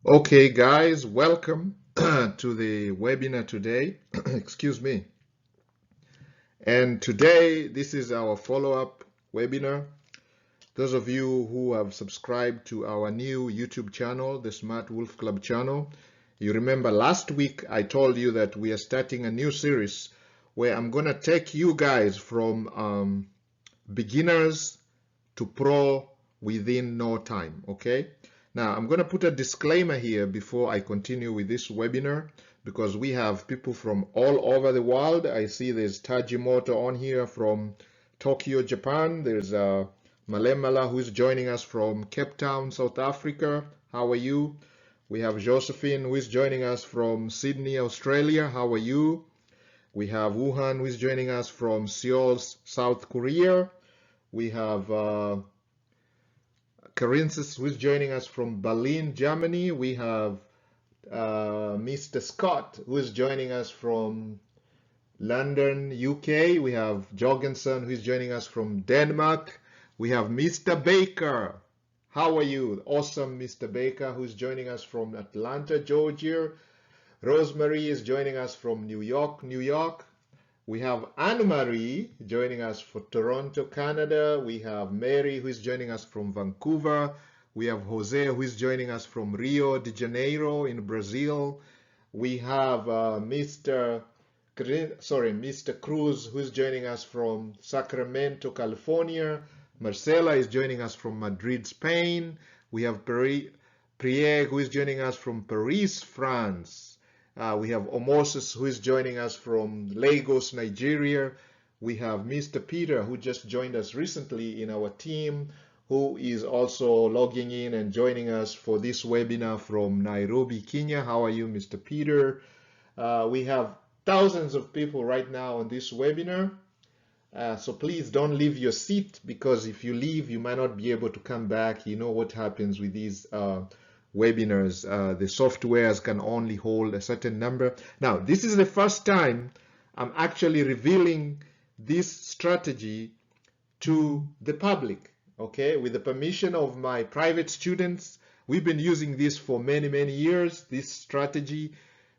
Okay, guys, welcome to the webinar today. Excuse me. And today, this is our follow-up webinar. Those of you who have subscribed to our new YouTube channel, the Smart Wolf Club channel, you remember last week I told you that we are starting a new series where I'm going to take you guys from beginners to pro within no time, okay? Now, I'm going to put a disclaimer here before I continue with this webinar because we have people from all over the world. I see there's Tajimoto on here from Tokyo, Japan. There's Malemala who's joining us from Cape Town, South Africa. How are you? We have Josephine who is joining us from Sydney, Australia. How are you? We have Wuhan who is joining us from Seoul, South Korea. We have Carinthus, who is joining us from Berlin, Germany. We have Mr. Scott, who is joining us from London, UK. We have Jorgensen, who is joining us from Denmark. We have Mr. Baker. How are you? Awesome, Mr. Baker, who is joining us from Atlanta, Georgia. Rosemary is joining us from New York, New York. We have Anne-Marie joining us for Toronto, Canada. We have Mary who is joining us from Vancouver. We have Jose who is joining us from Rio de Janeiro in Brazil. We have Mr. Cruz who is joining us from Sacramento, California. Marcela is joining us from Madrid, Spain. We have Pierre who is joining us from Paris, France. We have Omoses, who is joining us from Lagos, Nigeria. We have Mr. Peter, who just joined us recently in our team, who is also logging in and joining us for this webinar from Nairobi, Kenya. How are you, Mr. Peter? We have thousands of people right now on this webinar. So please don't leave your seat, because if you leave, you might not be able to come back. You know what happens with these webinars. The softwares can only hold a certain number. Now, this is the first time I'm actually revealing this strategy to the public, okay? With the permission of my private students. We've been using this for many, many years, this strategy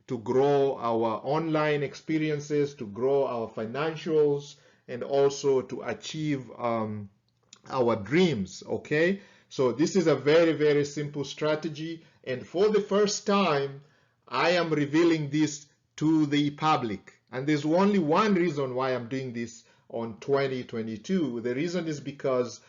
to grow our online experiences, to grow our financials, and also to achieve our dreams, okay? So this is a very, very simple strategy, and for the first time, I am revealing this to the public. And there's only one reason why I'm doing this on 2022. The reason is because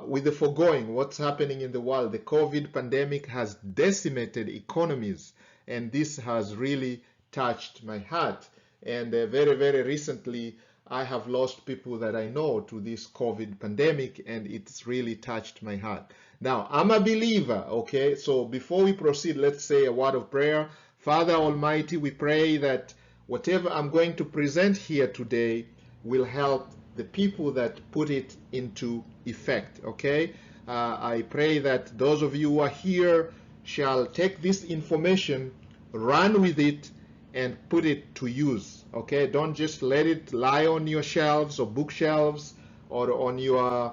with the foregoing, what's happening in the world, the COVID pandemic has decimated economies, and this has really touched my heart. And very, very recently, I have lost people that I know to this COVID pandemic, and it's really touched my heart. Now, I'm a believer, okay? So before we proceed, let's say a word of prayer. Father Almighty, we pray that whatever I'm going to present here today will help the people that put it into effect, okay? I pray that those of you who are here shall take this information, run with it, and put it to use, okay? Don't just let it lie on your shelves or bookshelves or on your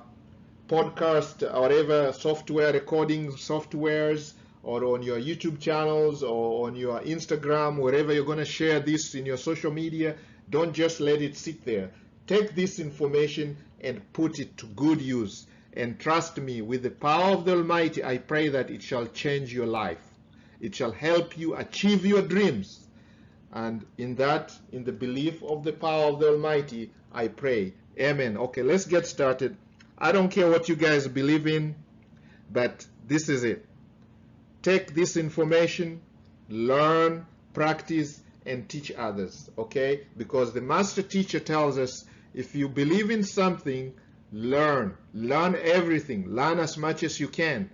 podcast or whatever software, recording softwares, or on your YouTube channels or on your Instagram, wherever you're going to share this in your social media. Don't just let it sit there. Take this information and put it to good use. And trust me, with the power of the Almighty, I pray that it shall change your life. It shall help you achieve your dreams. And in that, in the belief of the power of the Almighty, I pray. Amen. Okay, let's get started. I don't care what you guys believe in, but this is it. Take this information, learn, practice, and teach others, okay? Because the master teacher tells us, if you believe in something, learn. Learn everything. Learn as much as you can.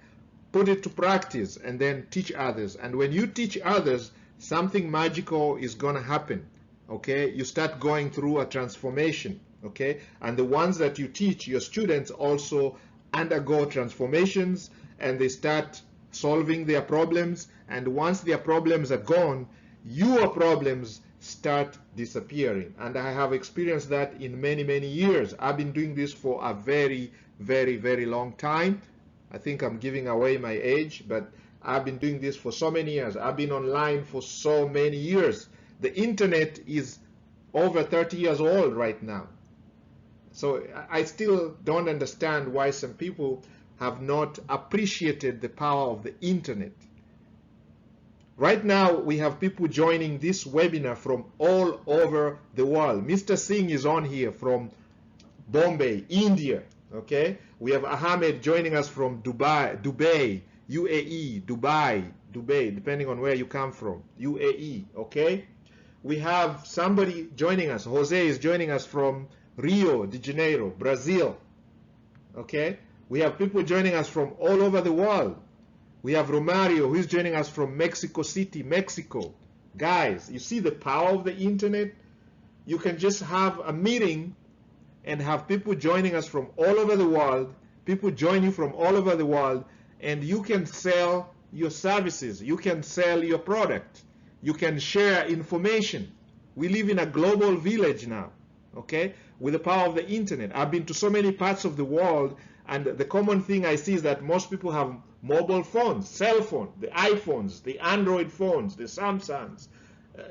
Put it to practice, and then teach others. And when you teach others, something magical is going to happen, okay? You start going through a transformation, okay? And the ones that you teach, your students, also undergo transformations, and they start solving their problems. And once their problems are gone, your problems start disappearing. And I have experienced that in many, many years. I've been doing this for a very, very, very long time. I think I'm giving away my age, but I've been doing this for so many years. I've been online for so many years. The internet is over 30 years old right now. So I still don't understand why some people have not appreciated the power of the internet. Right now, we have people joining this webinar from all over the world. Mr. Singh is on here from Bombay, India. Okay, we have Ahmed joining us from Dubai, UAE, Dubai, depending on where you come from, UAE. Okay, we have somebody joining us. Jose is joining us from Rio de Janeiro, Brazil. Okay, we have people joining us from all over the world. We have Romario, who is joining us from Mexico City, Mexico. Guys, you see the power of the internet? You can just have a meeting and have people joining us from all over the world. People join you from all over the world, and you can sell your services. You can sell your product. You can share information. We live in a global village now, okay, with the power of the internet. I've been to so many parts of the world, and the common thing I see is that most people have mobile phones, cell phone, the iPhones, the Android phones, the Samsungs,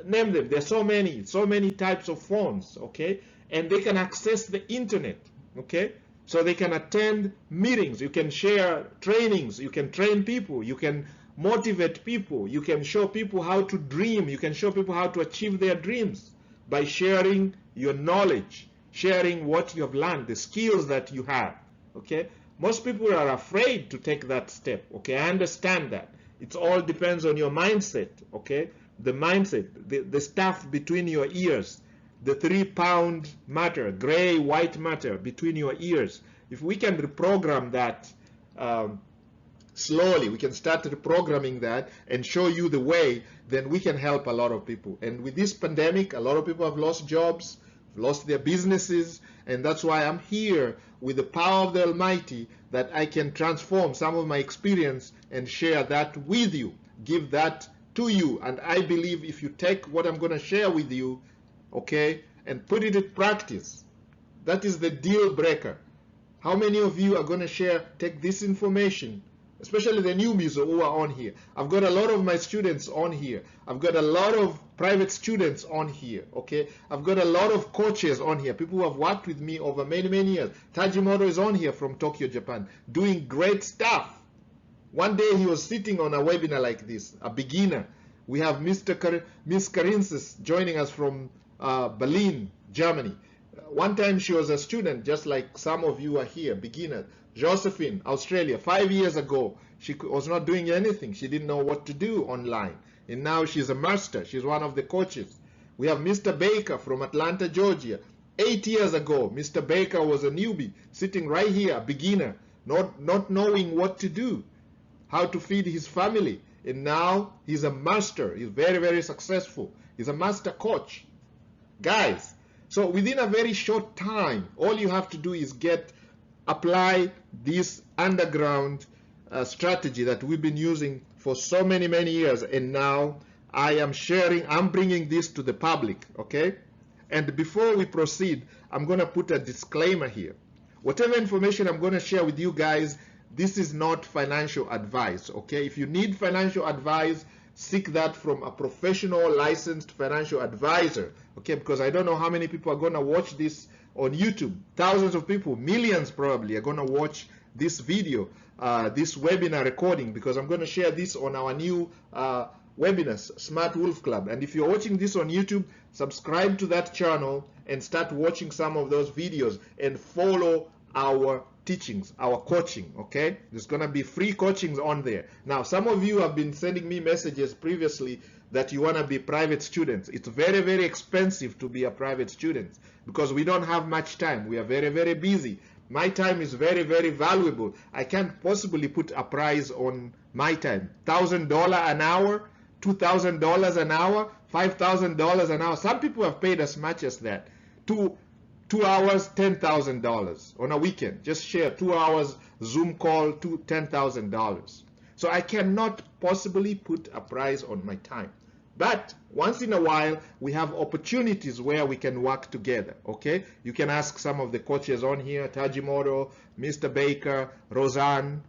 name them. There's so many types of phones, okay? And they can access the internet, okay? So they can attend meetings, you can share trainings, you can train people, you can motivate people, you can show people how to dream, you can show people how to achieve their dreams by sharing your knowledge, sharing what you have learned, the skills that you have, okay? Most people are afraid to take that step, okay? I understand that. It all depends on your mindset, okay? The mindset, the stuff between your ears, the 3-pound matter, gray, white matter between your ears. If we can reprogram that slowly, we can start reprogramming that and show you the way, then we can help a lot of people. And with this pandemic, a lot of people have lost jobs, lost their businesses, and that's why I'm here with the power of the Almighty, that I can transform some of my experience and share that with you, give that to you. And I believe if you take what I'm going to share with you, okay, and put it in practice, that is the deal breaker. How many of you are going to take this information, especially the newbies who are on here? I've got a lot of my students on here. I've got a lot of private students on here, okay? I've got a lot of coaches on here, people who have worked with me over many, many years. Tajimoto is on here from Tokyo, Japan, doing great stuff. One day he was sitting on a webinar like this, a beginner. We have Miss Karinsis joining us from Berlin, Germany. One time she was a student, just like some of you are here, beginner. Josephine, Australia, 5 years ago, she was not doing anything. She didn't know what to do online. And now she's a master. She's one of the coaches. We have Mr. Baker from Atlanta, Georgia. 8 years ago, Mr. Baker was a newbie, sitting right here, a beginner, not knowing what to do, how to feed his family. And now he's a master. He's very, very successful. He's a master coach. Guys, so within a very short time, all you have to do is apply this underground strategy that we've been using for so many, many years. And now I'm bringing this to the public, okay? And before we proceed, I'm going to put a disclaimer here. Whatever information I'm going to share with you guys, this is not financial advice, okay? If you need financial advice, seek that from a professional licensed financial advisor, okay? Because I don't know how many people are going to watch this on YouTube. Thousands of people, millions probably, are going to watch this video, this webinar recording, because I'm going to share this on our new webinars, Smart Wolf Club. And if you're watching this on YouTube, subscribe to that channel and start watching some of those videos and follow our teachings, our coaching, okay? There's going to be free coachings on there. Now, some of you have been sending me messages previously that you want to be private students. It's very, very expensive to be a private student because we don't have much time. We are very, very busy. My time is very, very valuable. I can't possibly put a price on my time. $1,000 an hour, $2,000 an hour, $5,000 an hour. Some people have paid as much as that. 2 hours, $10,000 on a weekend. Just share 2 hours Zoom call to $10,000. So I cannot possibly put a price on my time. But once in a while, we have opportunities where we can work together, okay? You can ask some of the coaches on here, Tajimoto, Mr. Baker, Roseanne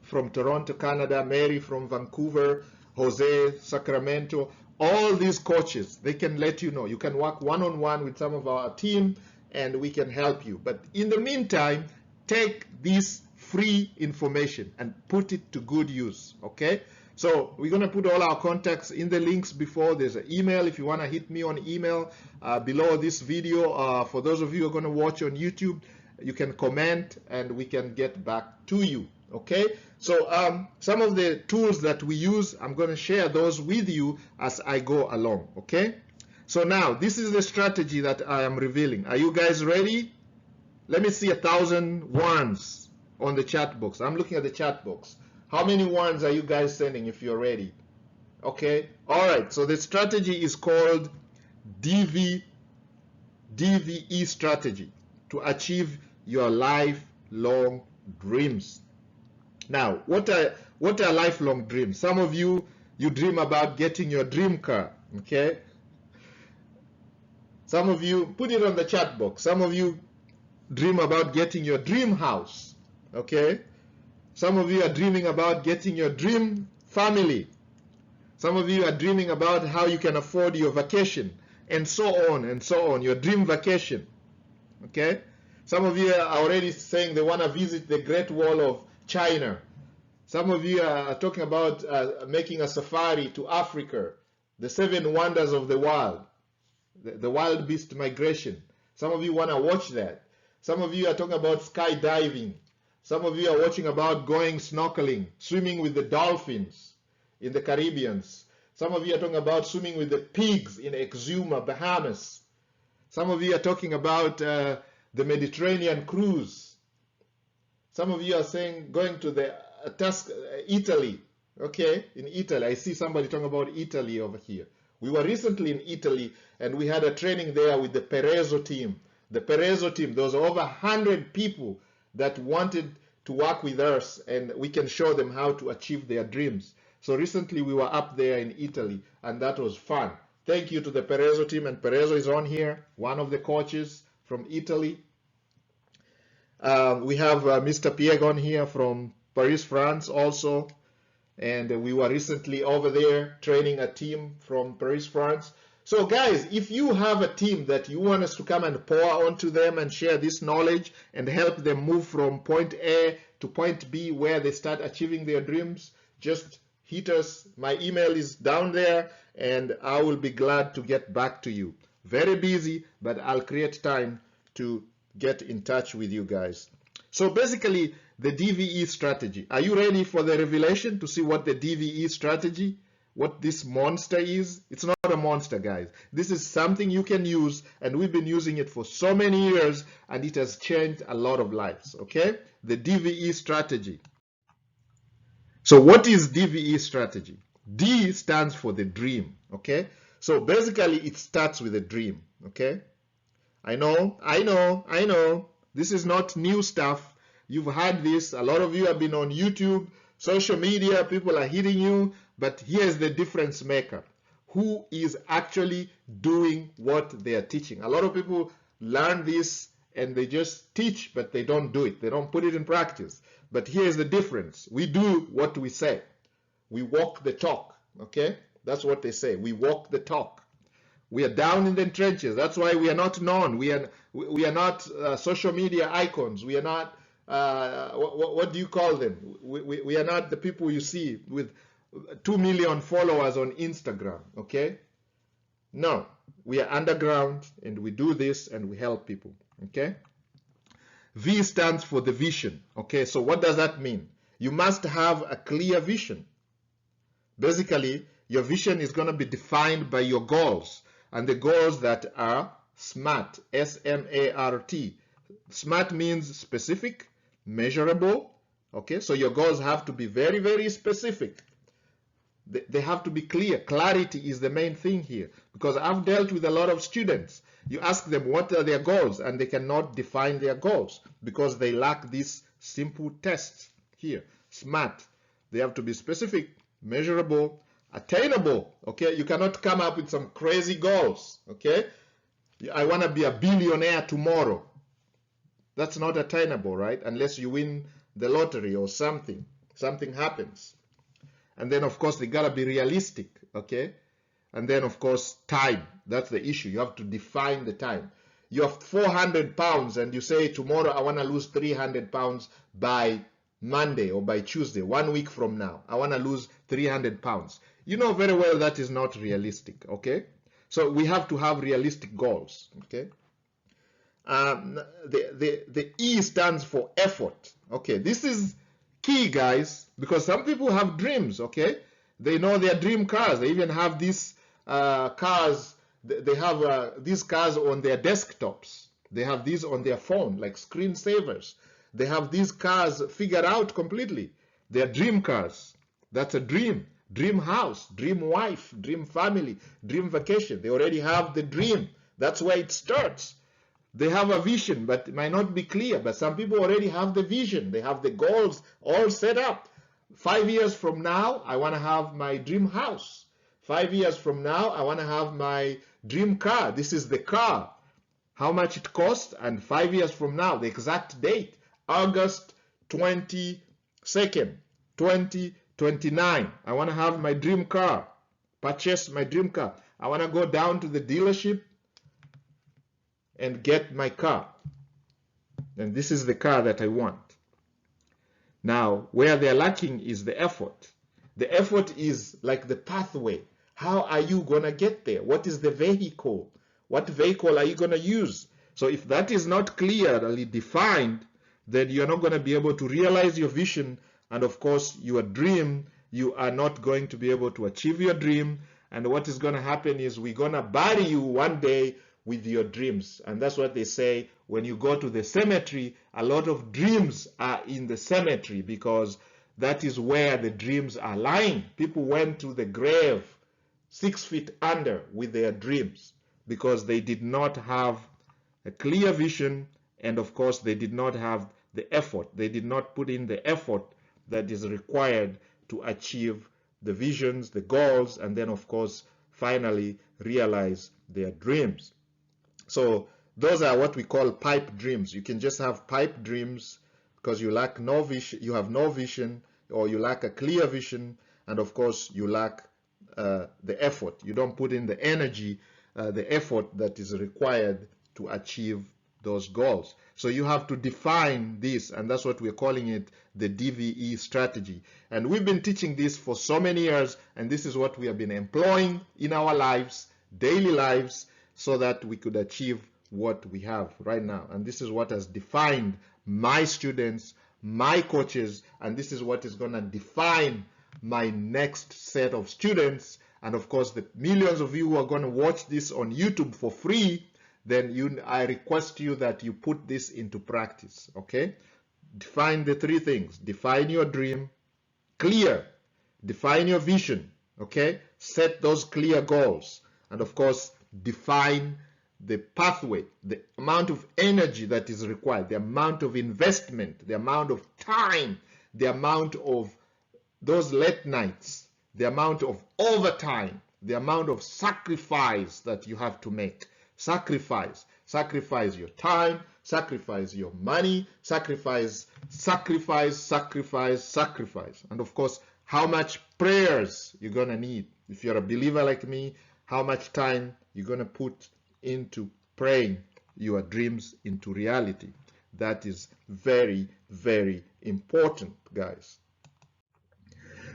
from Toronto, Canada, Mary from Vancouver, Jose, Sacramento, all these coaches, they can let you know. You can work one-on-one with some of our team and we can help you. But in the meantime, take this free information and put it to good use, okay? So we're going to put all our contacts in the links before. There's an email if you want to hit me on email below this video. For those of you who are going to watch on YouTube, you can comment and we can get back to you, okay? So some of the tools that we use, I'm going to share those with you as I go along, okay? So now, this is the strategy that I am revealing. Are you guys ready? Let me see 1,000 ones on the chat box. I'm looking at the chat box. How many ones are you guys sending if you're ready? Okay, all right. So the strategy is called DVE strategy to achieve your lifelong dreams. Now, what are lifelong dreams? Some of you dream about getting your dream car, okay? Some of you, put it on the chat box. Some of you dream about getting your dream house, okay? Some of you are dreaming about getting your dream family. Some of you are dreaming about how you can afford your vacation, and so on and so on, your dream vacation, okay? Some of you are already saying they want to visit the Great Wall of China. Some of you are talking about making a safari to Africa, the 7 wonders of the world, the wild beast migration. Some of you want to watch that. Some of you are talking about skydiving. Some of you are watching about going snorkeling, swimming with the dolphins in the Caribbean. Some of you are talking about swimming with the pigs in Exuma, Bahamas. Some of you are talking about the Mediterranean cruise. Some of you are saying going to the Italy. Okay, in Italy. I see somebody talking about Italy over here. We were recently in Italy and we had a training there with the Perezzo team. The Perezzo team, there was over 100 people that wanted to work with us and we can show them how to achieve their dreams. So recently we were up there in Italy and that was fun. Thank you to the Perezzo team, and Perezzo is on here, one of the coaches from Italy. We have Mr. Pieg on here from Paris, France also. And we were recently over there training a team from Paris, France. So guys, if you have a team that you want us to come and pour onto them and share this knowledge and help them move from point A to point B where they start achieving their dreams, just hit us. My email is down there and I will be glad to get back to you. Very busy, but I'll create time to get in touch with you guys. So basically, the DVE strategy. Are you ready for the revelation to see what the DVE strategy, what this monster is? It's not a monster, guys. This is something you can use, and we've been using it for so many years, and it has changed a lot of lives, okay? The DVE strategy. So what is DVE strategy? D stands for the dream, okay? So basically, it starts with a dream, okay? I know. This is not new stuff. You've had this. A lot of you have been on YouTube, social media, people are hitting you. But here's the difference maker. Who is actually doing what they are teaching? A lot of people learn this and they just teach, but they don't do it. They don't put it in practice. But here's the difference. We do what we say. We walk the talk, okay? That's what they say. We walk the talk. We are down in the trenches. That's why we are not known. We are not social media icons. We are not what do you call them? We are not the people you see with 2 million followers on Instagram, okay? No, we are underground and we do this and we help people, okay? V stands for the vision, okay? So what does that mean? You must have a clear vision. Basically, your vision is going to be defined by your goals, and the goals that are SMART, S-M-A-R-T. SMART means specific, measurable, okay? So your goals have to be very, very specific. They have to be clear. Clarity is the main thing here, because I've dealt with a lot of students. You ask them what are their goals, and they cannot define their goals because they lack these simple tests here. SMART. They have to be specific, measurable, attainable, okay? You cannot come up with some crazy goals, okay? I want to be a billionaire tomorrow. That's not attainable, right? Unless you win the lottery or something. something happens. And then, of course, they gotta be realistic, okay? And then, of course, time. That's the issue. You have to define the time. You have 400 pounds and you say, tomorrow I want to lose 300 pounds by Monday or by Tuesday, 1 week from now. I want to lose 300 pounds. You know very well that is not realistic, okay? So we have to have realistic goals, okay? The E stands for effort, okay? This is key, guys, because some people have dreams, okay? They know their dream cars. They even have these cars. They have these cars on their desktops. They have these on their phone, like screensavers. They have these cars figured out completely. They're dream cars. That's a dream. Dream house, dream wife, dream family, dream vacation. They already have the dream. That's where it starts. They have a vision, but it might not be clear. But some people already have the vision. They have the goals all set up. 5 years from now, I want to have my dream house. 5 years from now, I want to have my dream car. This is the car. How much it costs, and 5 years from now, the exact date, August 22nd, 2029. I want to have my dream car. Purchase my dream car. I want to go down to the dealership and get my car. And this is the car that I want. Now, where they're lacking is the effort. The effort is like the pathway. How are you going to get there? What is the vehicle? What vehicle are you going to use? So if that is not clearly defined, then you're not going to be able to realize your vision. And of course, your dream, you are not going to be able to achieve your dream. And what is going to happen is we're going to bury you one day with your dreams. And that's what they say when you go to the cemetery. A lot of dreams are in the cemetery because that is where the dreams are lying. People went to the grave 6 feet under with their dreams because they did not have a clear vision, and of course they did not have the effort. They did not put in the effort that is required to achieve the visions, the goals, and then of course finally realize their dreams. So those are what we call pipe dreams. You can just have pipe dreams because you lack no vision, you have no vision, or you lack a clear vision, and of course you lack the effort. You don't put in the energy, the effort that is required to achieve those goals. So you have to define this, and that's what we're calling it, the DVE strategy. And we've been teaching this for so many years, and this is what we have been employing in our lives, daily lives, so that we could achieve what we have right now. And this is what has defined my students, my coaches, and this is what is going to define my next set of students. And of course, the millions of you who are going to watch this on YouTube for free, then I request you that you put this into practice, okay? Define the three things. Define your dream, clear. Define your vision, okay? Set those clear goals. And of course, define the pathway, the amount of energy that is required, the amount of investment, the amount of time, the amount of those late nights, the amount of overtime, the amount of sacrifice that you have to make. Sacrifice your time, sacrifice your money, sacrifice. And of course, how much prayers you're going to need. If you're a believer like me, how much time you're going to put into praying your dreams into reality. That is very, very important, guys.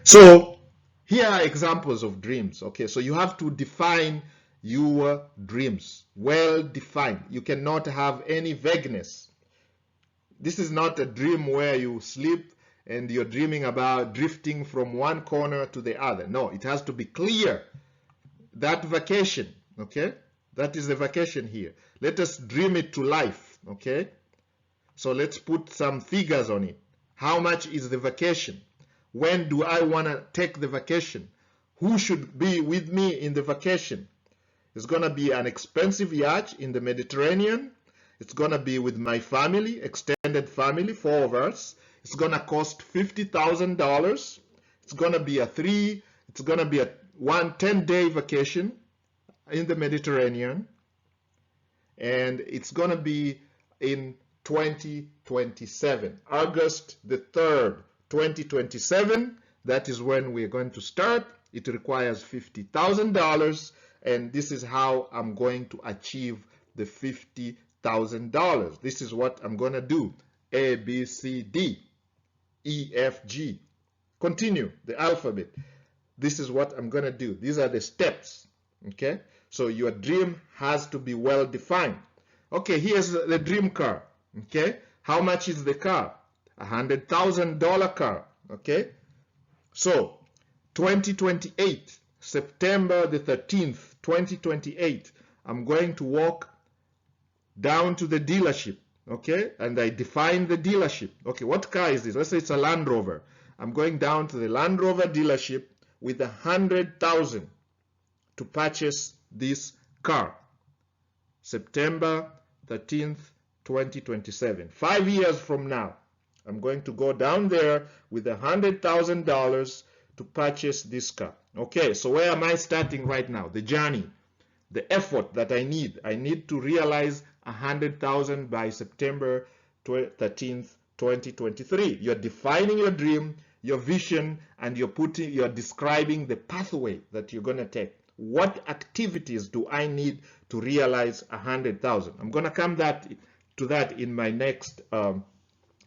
So here are examples of dreams. Okay, so you have to define your dreams, well defined. You cannot have any vagueness. This is not a dream where you sleep and you're dreaming about drifting from one corner to the other. No, it has to be clear. That vacation, okay? That is the vacation here. Let us dream it to life, okay? So let's put some figures on it. How much is the vacation? When do I want to take the vacation? Who should be with me in the vacation? It's going to be an expensive yacht in the Mediterranean. It's going to be with my family, extended family, 4 of us. It's going to cost $50,000. It's going to be a 10-day vacation in the Mediterranean, and it's going to be in 2027, August the 3rd, 2027, that is when we're going to start. It requires $50,000, and this is how I'm going to achieve the $50,000. This is what I'm going to do. A, B, C, D, E, F, G. Continue the alphabet. This is what I'm going to do. These are the steps. Okay? So your dream has to be well defined. Okay, here's the dream car. Okay? How much is the car? $100,000 car. Okay? So 2028, September the 13th, 2028, I'm going to walk down to the dealership. Okay? And I define the dealership. Okay, what car is this? Let's say it's a Land Rover. I'm going down to the Land Rover dealership with $100,000 to purchase this car. September 13th, 2027. 5 years from now, I'm going to go down there with $100,000 to purchase this car. Okay, so where am I starting right now? The journey, the effort that I need. I need to realize $100,000 by September 13th, 2023. You're defining your dream, your vision, and you're describing the pathway that you're going to take. What activities do I need to realize $100,000? I'm going to come to that in my next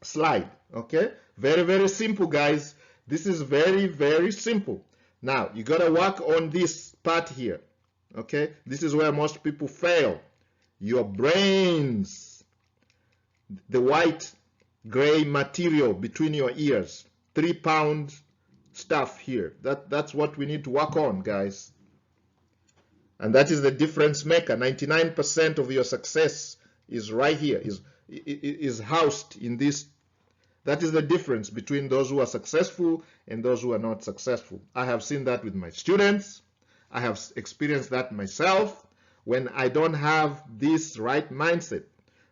slide. Okay, very, very simple, guys. This is very, very simple. Now you got to work on this part here. Okay, this is where most people fail. Your brains, the white gray material between your ears, 3-pound stuff here. That's what we need to work on, guys. And that is the difference maker. 99% of your success is right here, is housed in this. That is the difference between those who are successful and those who are not successful. I have seen that with my students. I have experienced that myself. When I don't have this right mindset,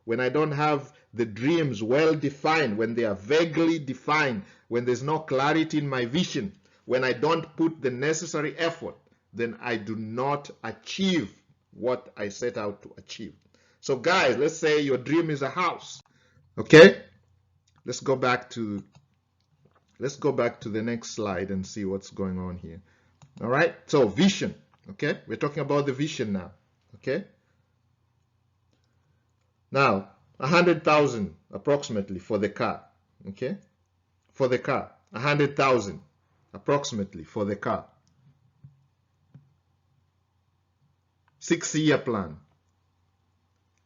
when I don't have the dreams well defined, when they are vaguely defined, when there's no clarity in my vision, when I don't put the necessary effort, then I do not achieve what I set out to achieve. So guys, let's say your dream is a house. Okay? Let's go back to the next slide and see what's going on here. All right? So vision. Okay? We're talking about the vision now. Okay? Now, 100,000 approximately for the car. Okay? For the car. 100,000 approximately for the car. 6-year plan.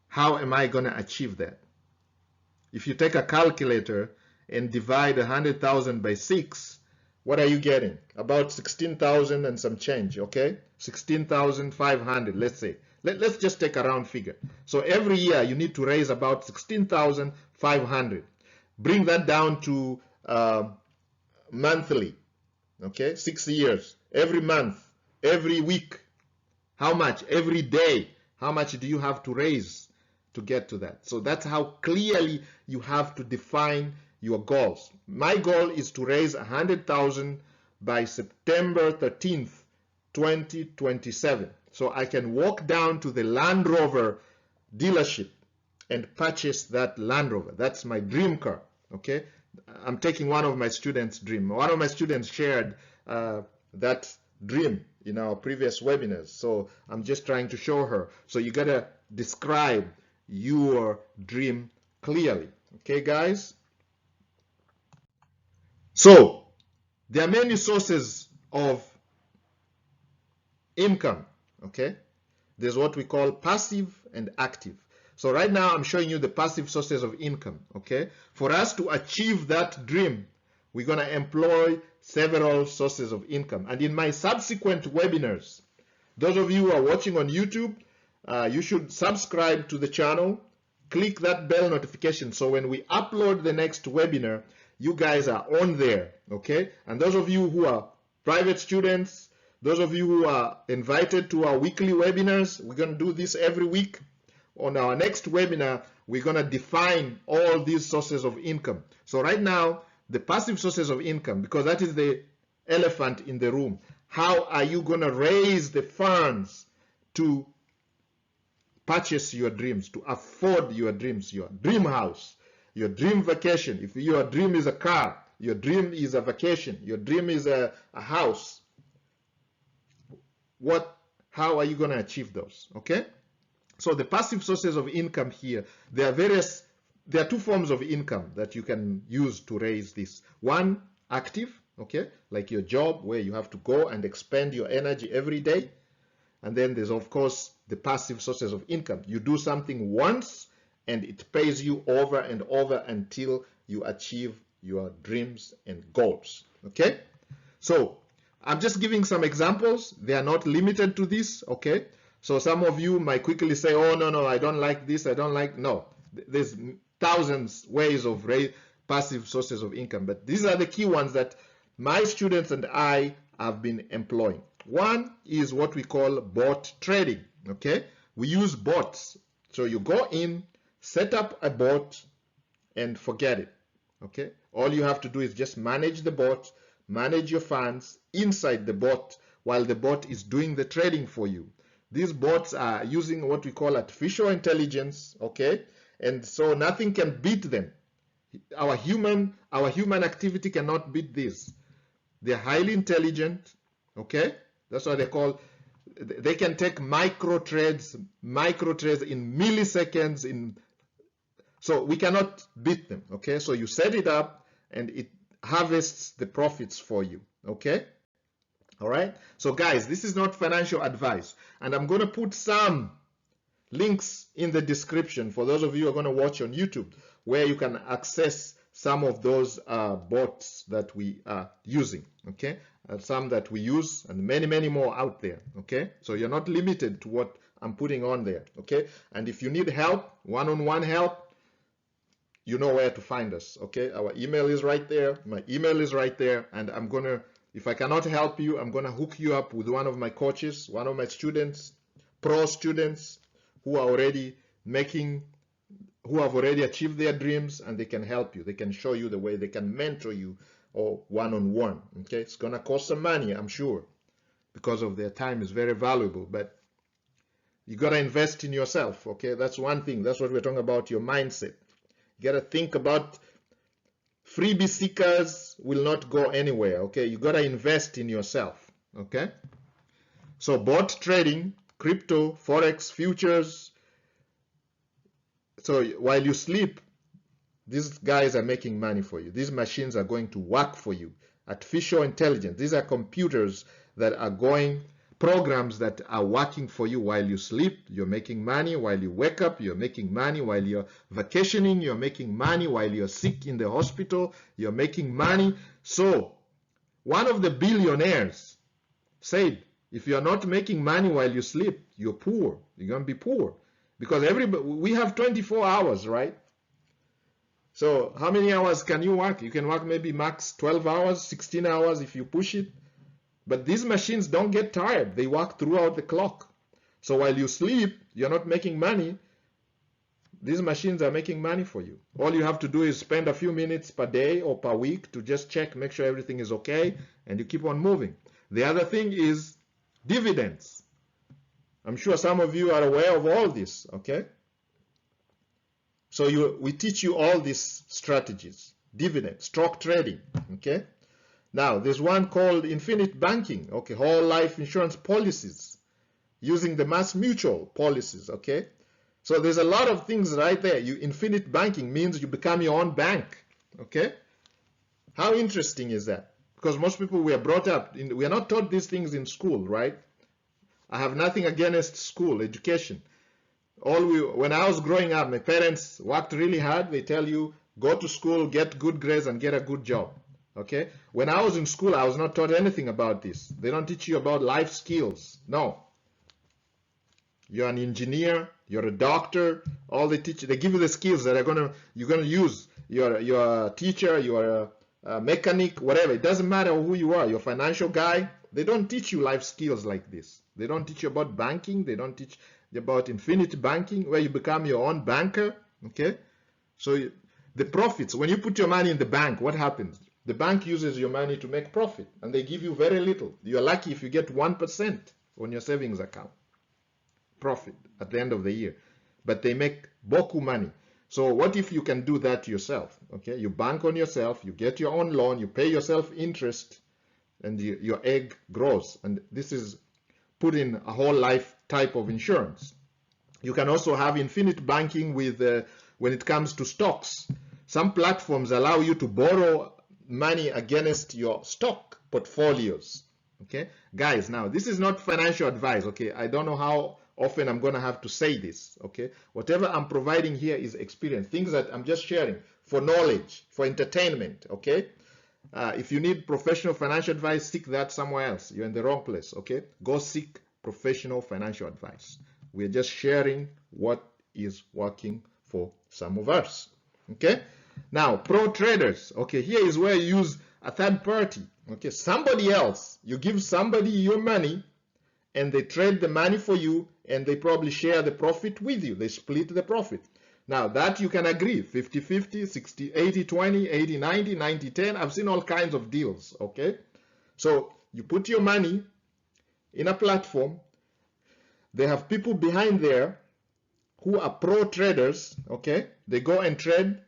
How am I going to achieve that? If you take a calculator and divide 100,000 by 6, what are you getting? About 16,000 and some change, okay? 16,500, let's say. Let's just take a round figure. So every year you need to raise about 16,500. Bring that down to monthly, okay? 6 years, every month, every week. How much? Every day. How much do you have to raise to get to that? So that's how clearly you have to define your goals. My goal is to raise 100,000 by September 13th, 2027. So I can walk down to the Land Rover dealership and purchase that Land Rover. That's my dream car, okay? I'm taking one of my students' dream. One of my students shared that dream in our previous webinars. So I'm just trying to show her. So you gotta describe your dream clearly. Okay, guys? So there are many sources of income. Okay? There's what we call passive and active. So right now I'm showing you the passive sources of income. Okay? For us to achieve that dream, we're going to employ several sources of income. And in my subsequent webinars, those of you who are watching on YouTube, you should subscribe to the channel, click that bell notification, so when we upload the next webinar, you guys are on there, okay? And those of you who are private students, those of you who are invited to our weekly webinars, we're going to do this every week. On our next webinar, we're going to define all these sources of income. So right now, the passive sources of income, because that is the elephant in the room. How are you going to raise the funds to purchase your dreams, to afford your dreams, your dream house, your dream vacation? If your dream is a car, Your dream is a vacation. Your dream is a house. How are you going to achieve those? Okay? So the passive sources of income here, there are two forms of income that you can use to raise this. One, active, okay, like your job where you have to go and expend your energy every day. And then there's, of course, the passive sources of income. You do something once and it pays you over and over until you achieve your dreams and goals. Okay? So I'm just giving some examples. They are not limited to this. Okay? So some of you might quickly say, oh, no, I don't like this. I don't like. No. There's thousands ways of passive sources of income. But these are the key ones that my students and I have been employing. One is what we call bot trading. Okay? We use bots. So you go in, set up a bot, and forget it. Okay? All you have to do is just manage the bot, manage your funds inside the bot while the bot is doing the trading for you. These bots are using what we call artificial intelligence, okay? And so nothing can beat them. Our human activity cannot beat this. They're highly intelligent, okay? That's what they can take micro trades in milliseconds. So we cannot beat them, okay? So you set it up and it harvests the profits for you, okay? All right? So guys, this is not financial advice. And I'm going to put some links in the description for those of you who are going to watch on YouTube where you can access some of those bots that we are using, okay? Some that we use and many more out there, okay? So you're not limited to what I'm putting on there, okay? And if you need help, one-on-one help, you know where to find us, okay? Our email is right there. My email is right there. And I'm going to, if I cannot help you, I'm going to hook you up with one of my coaches, one of my students, pro students who are already who have already achieved their dreams, and they can help you. They can show you the way. They can mentor you or one-on-one, okay? It's going to cost some money, I'm sure, because of their time is very valuable. But you got to invest in yourself, okay? That's one thing. That's what we're talking about, your mindset. You got to think about freebie seekers will not go anywhere, okay? You got to invest in yourself, okay? So bot trading, crypto, forex, futures. So while you sleep, these guys are making money for you. These machines are going to work for you. Artificial intelligence. These are computers that are programs that are working for you while you sleep. You're making money. While you wake up, you're making money. While you're vacationing, you're making money. While you're sick in the hospital, you're making money. So one of the billionaires said, if you're not making money while you sleep, you're poor. You're going to be poor. Because we have 24 hours, right? So how many hours can you work? You can work maybe max 12 hours, 16 hours if you push it. But these machines don't get tired. They work throughout the clock. So while you sleep, you're not making money. These machines are making money for you. All you have to do is spend a few minutes per day or per week to just check, make sure everything is okay, and you keep on moving. The other thing is dividends. I'm sure some of you are aware of all this, okay? So we teach you all these strategies. Dividend, stock trading, okay? Now, there's one called infinite banking, okay? Whole life insurance policies using the mass mutual policies, okay? So there's a lot of things right there. Infinite banking means you become your own bank, okay? How interesting is that? Because most people we are brought up, we are not taught these things in school, right? I have nothing against school, education. When I was growing up, my parents worked really hard. They tell you, go to school, get good grades, and get a good job. Okay? When I was in school, I was not taught anything about this. They don't teach you about life skills. No. You're an engineer, you're a doctor, all they teach you, they give you the skills that you're gonna use. You're a teacher, you're a mechanic, whatever. It doesn't matter who you are. You're a financial guy. They don't teach you life skills like this. They don't teach you about banking. They don't teach you about infinite banking, where you become your own banker. Okay? So the profits, when you put your money in the bank, what happens? The bank uses your money to make profit, and they give you very little. You're lucky if you get 1% on your savings account profit at the end of the year. But they make boku money. So what if you can do that yourself? Okay, you bank on yourself, you get your own loan, you pay yourself interest, and your egg grows. And this is put in a whole life type of insurance. You can also have infinite banking with when it comes to stocks. Some platforms allow you to borrow money against your stock portfolios. Okay, guys, now this is not financial advice. Okay, I don't know how often I'm going to have to say this. Okay, whatever I'm providing here is experience, things that I'm just sharing for knowledge, for entertainment. Okay, if you need professional financial advice, seek that somewhere else. You're in the wrong place. Okay, go seek professional financial advice. We're just sharing what is working for some of us. Okay, now pro traders. Okay, here is where you use a third party. Okay, somebody else. You give somebody your money and they trade the money for you, and they probably share the profit with you. They split the profit. Now that you can agree, 50-50, 60, 80-20, 80-90, 90-10. I've seen all kinds of deals. Okay, so you put your money in a platform. They have people behind there who are pro traders. Okay, they go and trade,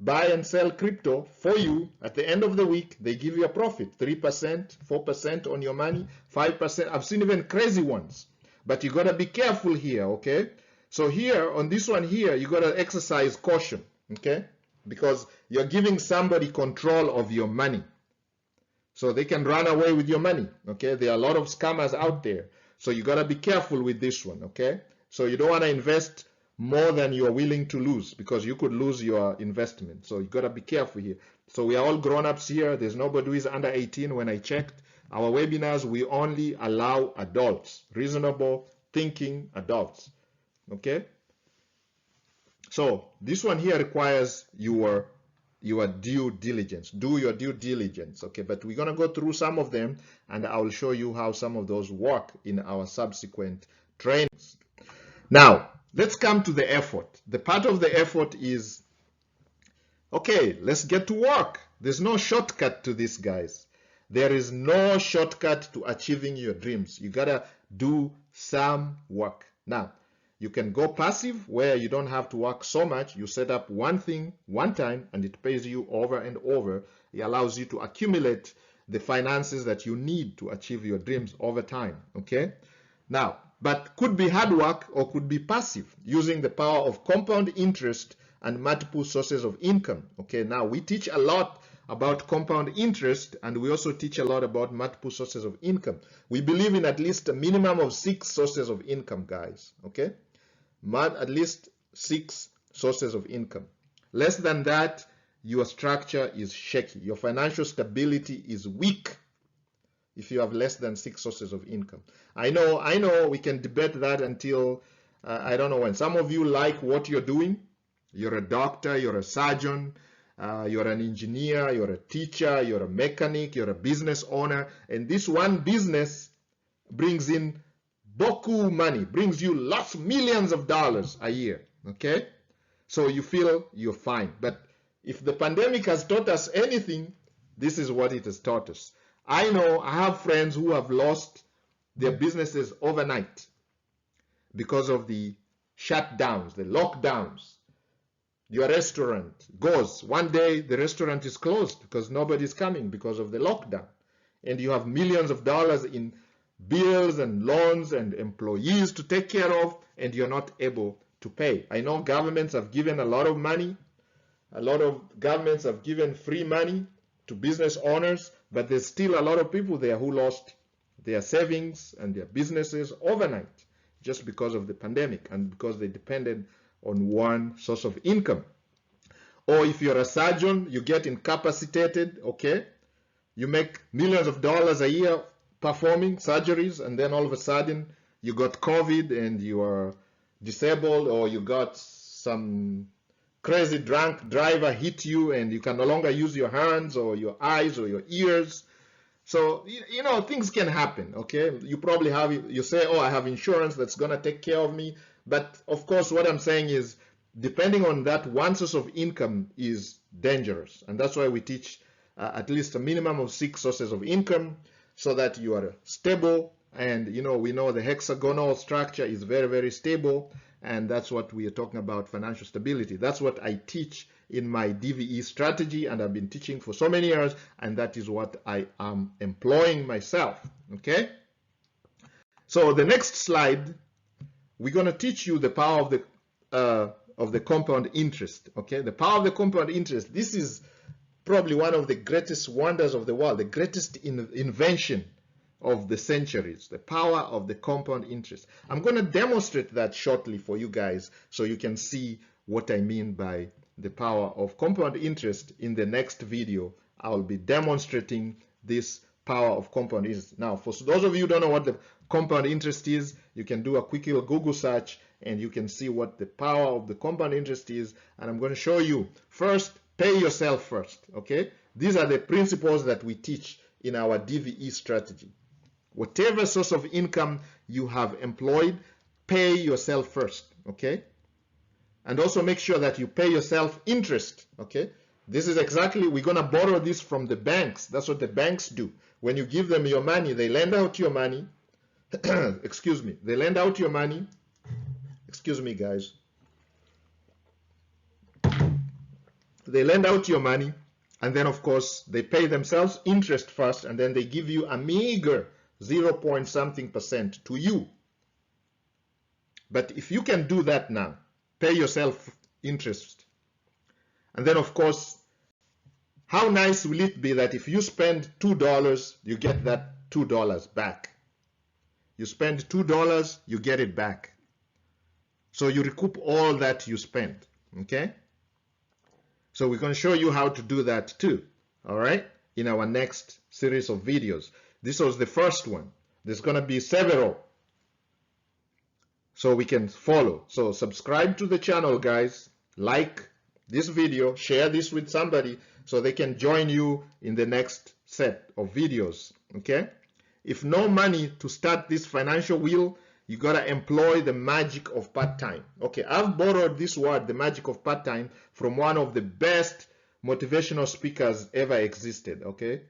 buy and sell crypto for you. At the end of the week, they give you a profit, 3%, 4% on your money, 5%. I've seen even crazy ones, but you got to be careful here. Okay, so here on this one here, you got to exercise caution. Okay, because you're giving somebody control of your money, so they can run away with your money. Okay, there are a lot of scammers out there, so you got to be careful with this one. Okay, so you don't want to invest more than you're willing to lose, because you could lose your investment. So you got to be careful here. So we are all grown-ups here. There's nobody who is under 18. When I checked our webinars, we only allow adults, reasonable thinking adults. Okay, so this one here requires your due diligence. Do your due diligence. Okay, but we're going to go through some of them, and I will show you how some of those work in our subsequent trainings. Now let's come to the effort. The part of the effort is, okay, let's get to work. There's no shortcut to this, guys. There is no shortcut to achieving your dreams. You gotta do some work. Now, you can go passive, where you don't have to work so much. You set up one thing one time and it pays you over and over. It allows you to accumulate the finances that you need to achieve your dreams over time. Okay, now, but could be hard work or could be passive, using the power of compound interest and multiple sources of income. Okay, now we teach a lot about compound interest, and we also teach a lot about multiple sources of income. We believe in at least a minimum of 6 sources of income, guys. Okay, at least 6 sources of income. Less than that, your structure is shaky. Your financial stability is weak if you have less than 6 sources of income. I know we can debate that until I don't know when. Some of you like what you're doing. You're a doctor, you're a surgeon, you're an engineer, you're a teacher, you're a mechanic, you're a business owner, and this one business brings in boku money, brings you lots, millions of dollars a year. Okay, so you feel you're fine. But if the pandemic has taught us anything, this is what it has taught us. I have friends who have lost their businesses overnight because of the shutdowns, the lockdowns. Your restaurant goes, one day the restaurant is closed because nobody's coming because of the lockdown. And you have millions of dollars in bills and loans and employees to take care of, and you're not able to pay. I know governments have given a lot of money. A lot of governments have given free money to business owners, but there's still a lot of people there who lost their savings and their businesses overnight just because of the pandemic and because they depended on one source of income. Or if you're a surgeon, you get incapacitated. Okay, you make millions of dollars a year performing surgeries, and then all of a sudden you got COVID and you are disabled, or you got some crazy drunk driver hit you and you can no longer use your hands or your eyes or your ears. So, things can happen. Okay, you probably you say, oh, I have insurance that's going to take care of me. But of course, what I'm saying is, depending on that, one source of income is dangerous. And that's why we teach at least a minimum of 6 sources of income, so that you are stable. And we know the hexagonal structure is very, very stable. and that's what we are talking about, financial stability. That's what I teach in my DVE strategy, and I've been teaching for so many years, and that is what I am employing myself. Okay, so the next slide, we're going to teach you the power of the compound interest. Okay, the power of the compound interest. This is probably one of the greatest wonders of the world, the greatest invention of the centuries, the power of the compound interest. I'm going to demonstrate that shortly for you guys so you can see what I mean by the power of compound interest. In the next video, I'll be demonstrating this power of compound interest. Now, for those of you who don't know what the compound interest is, you can do a quick little Google search and you can see what the power of the compound interest is. And I'm going to show you. First, pay yourself first. Okay, these are the principles that we teach in our DVE strategy. Whatever source of income you have employed, pay yourself first. Okay, and also make sure that you pay yourself interest. Okay, this is exactly, we're going to borrow this from the banks. That's what the banks do. When you give them your money, they lend out your money. Excuse me, they lend out your money. Excuse me, guys. They lend out your money, and then of course they pay themselves interest first, and then they give you a meager 0.something% to you. But if you can do that now, pay yourself interest, and then of course, how nice will it be that if you spend $2, you get that $2 back. You spend $2, you get it back. So you recoup all that you spent. Okay? So we're going to show you how to do that too. All right? In our next series of videos. This was the first one. There's going to be several, so we can follow. So subscribe to the channel, guys. Like this video. Share this with somebody so they can join you in the next set of videos. Okay? If no money to start this financial wheel, you got to employ the magic of part-time. Okay, I've borrowed this word, the magic of part-time, from one of the best motivational speakers ever existed. Okay?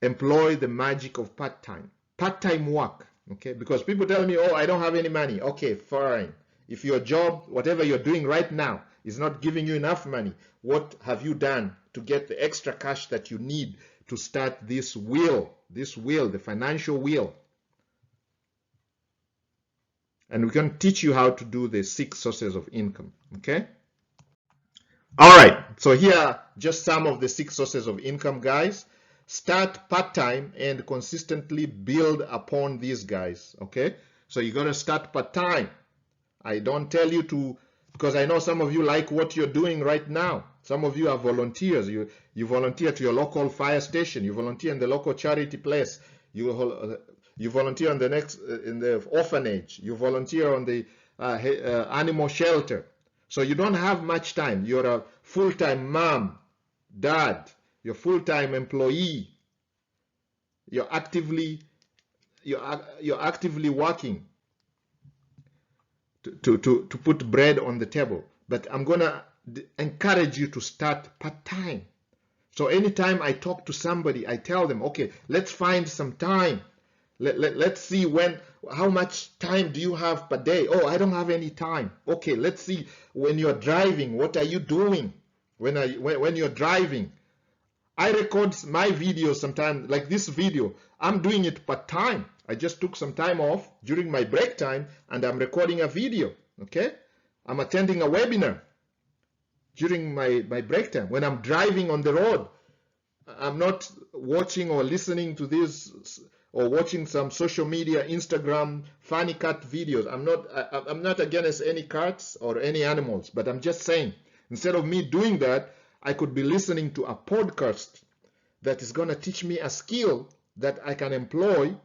Employ the magic of part-time. Part-time work. Okay? Because people tell me, oh, I don't have any money. Okay, fine. If your job, whatever you're doing right now, is not giving you enough money, what have you done to get the extra cash that you need to start this wheel, the financial wheel? And we can teach you how to do the 6 sources of income. Okay? All right. So here are just some of the 6 sources of income, guys. Start part-time and consistently build upon these guys. Okay? So you got to start part-time. I don't tell you to, because I know some of you like what you're doing right now. Some of you are volunteers. You volunteer to your local fire station. You volunteer in the local charity place. You volunteer on the in the orphanage. You volunteer on the animal shelter. So you don't have much time. You're a full-time mom, dad. You're a full-time employee. You're actively working to put bread on the table. But I'm gonna encourage you to start part-time. So anytime I talk to somebody, I tell them, okay, let's find some time. Let's see how much time do you have per day? Oh, I don't have any time. Okay, let's see, when you're driving, what are you doing when you're driving? I record my videos sometimes, like this video. I'm doing it part-time. I just took some time off during my break time and I'm recording a video. Okay? I'm attending a webinar during my break time. When I'm driving on the road, I'm not watching or listening to this or watching some social media, Instagram, funny cat videos. I'm not against any cats or any animals, but I'm just saying, instead of me doing that, I could be listening to a podcast that is going to teach me a skill that I can employ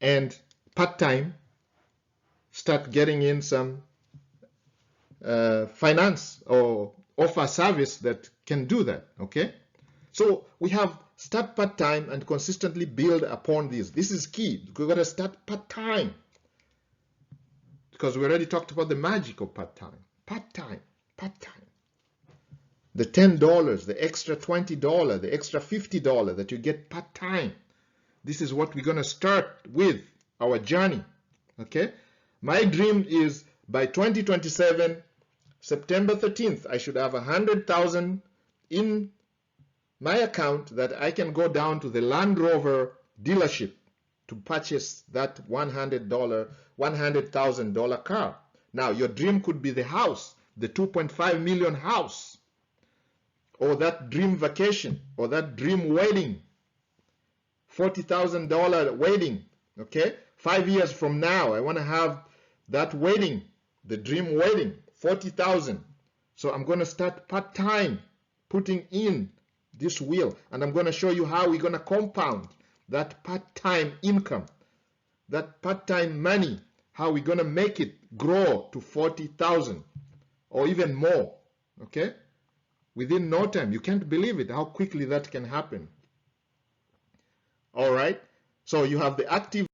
and part-time start getting in some finance or offer service that can do that. Okay? So we have start part-time and consistently build upon this. This is key. We're going to start part-time because we already talked about the magic of part-time. Part-time. The $10, the extra $20, the extra $50 that you get part-time. This is what we're going to start with, our journey. Okay? My dream is by 2027, September 13th, I should have 100,000 in my account that I can go down to the Land Rover dealership to purchase that $100,000 car. Now, your dream could be the house, the 2.5 million house, or that dream vacation, or that dream wedding, $40,000 wedding. Okay? 5 years from now, I want to have that wedding, the dream wedding, 40,000. So I'm going to start part-time putting in this wheel, and I'm going to show you how we're going to compound that part-time income, that part-time money, how we're going to make it grow to 40,000 or even more. Okay? Within no time. You can't believe it, how quickly that can happen. All right? So you have the active